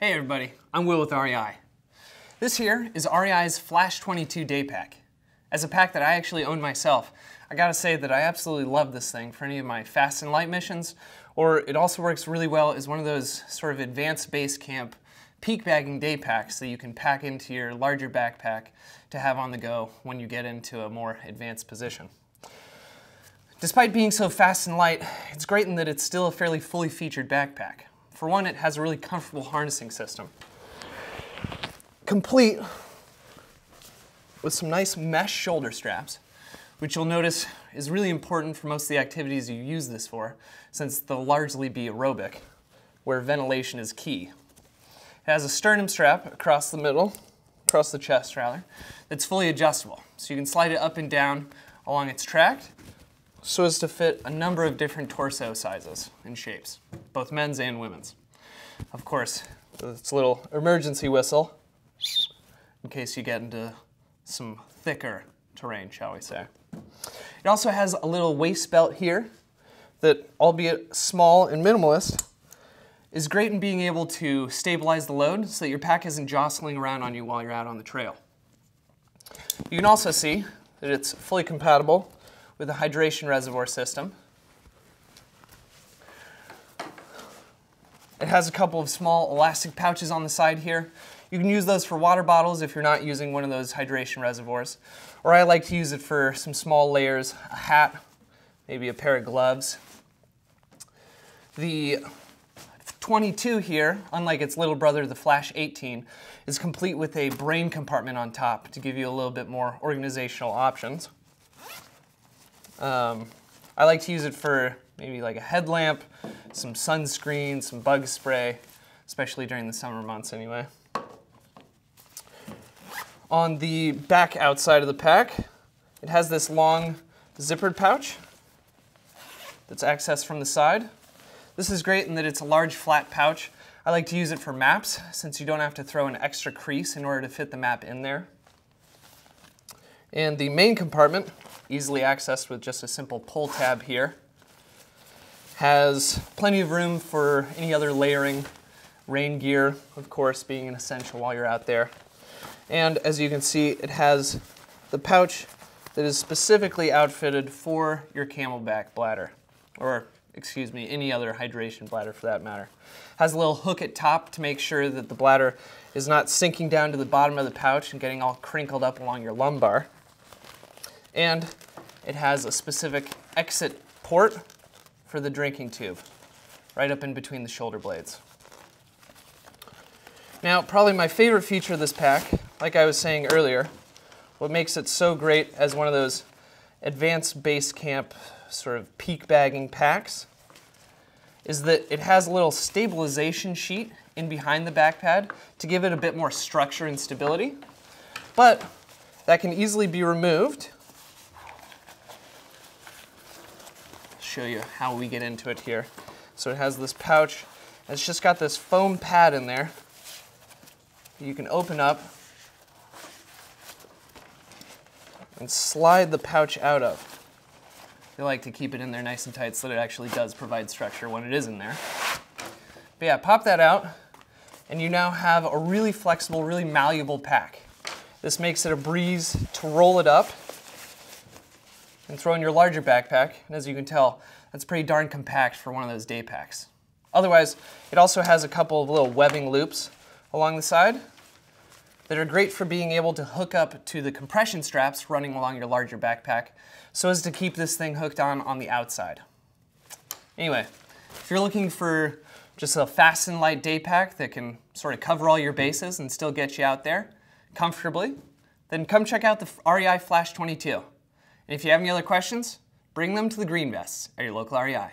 Hey everybody, I'm Will with REI. This here is REI's Flash 22 day pack. As a pack that I actually own myself, I gotta say that I absolutely love this thing for any of my fast and light missions, or it also works really well as one of those sort of advanced base camp peak bagging day packs that you can pack into your larger backpack to have on the go when you get into a more advanced position. Despite being so fast and light, it's great in that it's still a fairly fully featured backpack. For one, it has a really comfortable harnessing system, complete with some nice mesh shoulder straps, which you'll notice is really important for most of the activities you use this for, since they'll largely be aerobic, where ventilation is key. It has a sternum strap across the middle, across the chest rather, that's fully adjustable, so you can slide it up and down along its track, so as to fit a number of different torso sizes and shapes, both men's and women's. Of course, its little emergency whistle, in case you get into some thicker terrain, shall we say. It also has a little waist belt here that, albeit small and minimalist, is great in being able to stabilize the load so that your pack isn't jostling around on you while you're out on the trail. You can also see that it's fully compatible with a hydration reservoir system. It has a couple of small elastic pouches on the side here. You can use those for water bottles if you're not using one of those hydration reservoirs. Or I like to use it for some small layers, a hat, maybe a pair of gloves. The 22 here, unlike its little brother, the Flash 18, is complete with a brain compartment on top to give you a little bit more organizational options. I like to use it for maybe like a headlamp, some sunscreen, some bug spray, especially during the summer months anyway. On the back outside of the pack, it has this long zippered pouch that's accessed from the side. This is great in that it's a large flat pouch. I like to use it for maps since you don't have to throw an extra crease in order to fit the map in there. And the main compartment, easily accessed with just a simple pull tab here, has plenty of room for any other layering, rain gear, of course, being an essential while you're out there. And as you can see, it has the pouch that is specifically outfitted for your Camelback bladder, or excuse me, any other hydration bladder for that matter. It has a little hook at top to make sure that the bladder is not sinking down to the bottom of the pouch and getting all crinkled up along your lumbar. And it has a specific exit port for the drinking tube, right up in between the shoulder blades. Now, probably my favorite feature of this pack, like I was saying earlier, what makes it so great as one of those advanced base camp sort of peak bagging packs, is that it has a little stabilization sheet in behind the back pad to give it a bit more structure and stability, but that can easily be removed. Show you how we get into it here. So it has this pouch, and it's just got this foam pad in there you can open up and slide the pouch out of. They like to keep it in there nice and tight so that it actually does provide structure when it is in there. But yeah, pop that out, and you now have a really flexible, really malleable pack. This makes it a breeze to roll it up and throw in your larger backpack, and as you can tell, that's pretty darn compact for one of those day packs. Otherwise, it also has a couple of little webbing loops along the side that are great for being able to hook up to the compression straps running along your larger backpack so as to keep this thing hooked on the outside. Anyway, if you're looking for just a fast and light day pack that can sort of cover all your bases and still get you out there comfortably, then come check out the REI Flash 22. And if you have any other questions, bring them to the green vests at your local REI.